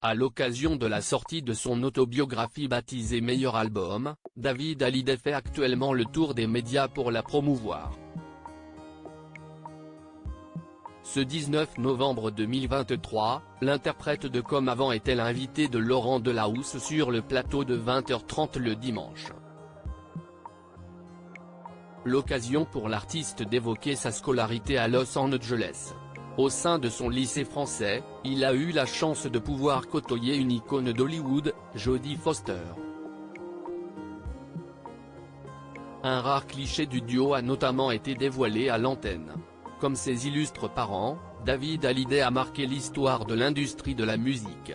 À l'occasion de la sortie de son autobiographie baptisée Meilleur album, David Hallyday fait actuellement le tour des médias pour la promouvoir. Ce 19 novembre 2023, l'interprète de Comme avant était l'invité de Laurent Delahousse sur le plateau de 20h30 le dimanche. L'occasion pour l'artiste d'évoquer sa scolarité à Los Angeles. Au sein de son lycée français, il a eu la chance de pouvoir côtoyer une icône d'Hollywood, Jodie Foster. Un rare cliché du duo a notamment été dévoilé à l'antenne. Comme ses illustres parents, David Hallyday a marqué l'histoire de l'industrie de la musique.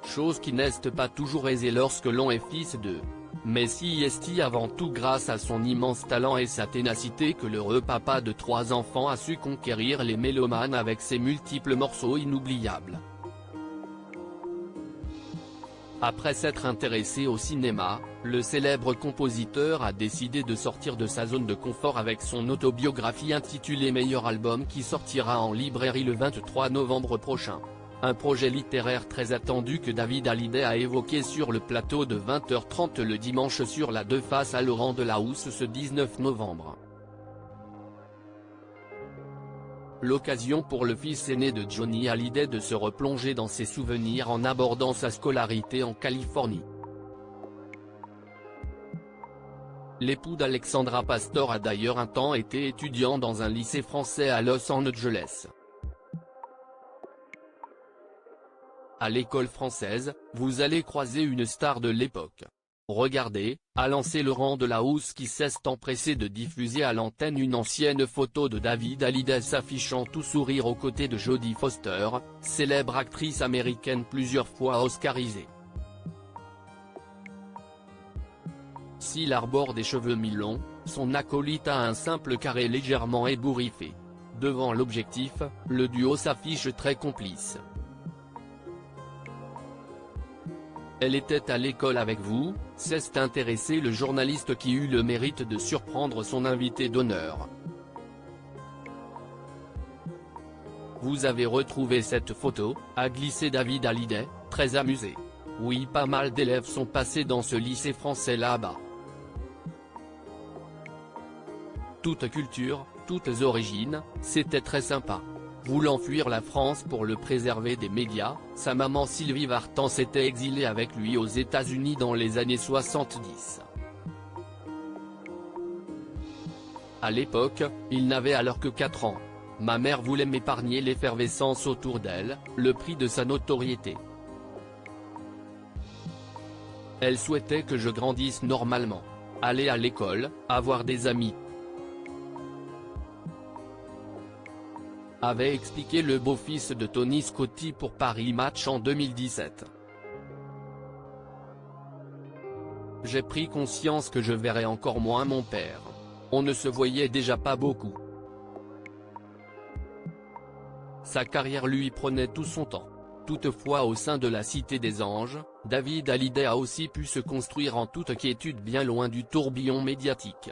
Chose qui n'est pas toujours aisée lorsque l'on est fils de. Mais si est avant tout grâce à son immense talent et sa ténacité que l'heureux papa de 3 enfants a su conquérir les mélomanes avec ses multiples morceaux inoubliables. Après s'être intéressé au cinéma, le célèbre compositeur a décidé de sortir de sa zone de confort avec son autobiographie intitulée Meilleur album qui sortira en librairie le 23 novembre prochain. Un projet littéraire très attendu que David Hallyday a évoqué sur le plateau de 20h30 le dimanche sur la 2 face à Laurent Delahousse ce 19 novembre. L'occasion pour le fils aîné de Johnny Hallyday de se replonger dans ses souvenirs en abordant sa scolarité en Californie. L'époux d'Alexandra Pastor a d'ailleurs un temps été étudiant dans un lycée français à Los Angeles. À l'école française, vous allez croiser une star de l'époque. Regardez, a lancé Laurent Delahousse qui s'est empressé de diffuser à l'antenne une ancienne photo de David Hallyday s'affichant tout sourire aux côtés de Jodie Foster, célèbre actrice américaine plusieurs fois oscarisée. S'il arbore des cheveux mi-longs, son acolyte a un simple carré légèrement ébouriffé. Devant l'objectif, le duo s'affiche très complice. Elle était à l'école avec vous, s'est intéressé le journaliste qui eut le mérite de surprendre son invité d'honneur. Vous avez retrouvé cette photo, a glissé David Hallyday, très amusé. Oui, pas mal d'élèves sont passés dans ce lycée français là-bas. Toute culture, toutes origines, c'était très sympa. Voulant fuir la France pour le préserver des médias, sa maman Sylvie Vartan s'était exilée avec lui aux États-Unis dans les années 70. À l'époque, il n'avait alors que 4 ans. Ma mère voulait m'épargner l'effervescence autour d'elle, le prix de sa notoriété. Elle souhaitait que je grandisse normalement. Aller à l'école, avoir des amis. Avait expliqué le beau-fils de Tony Scotti pour Paris Match en 2017. J'ai pris conscience que je verrais encore moins mon père. On ne se voyait déjà pas beaucoup. Sa carrière lui prenait tout son temps. Toutefois au sein de la Cité des Anges, David Hallyday a aussi pu se construire en toute quiétude bien loin du tourbillon médiatique.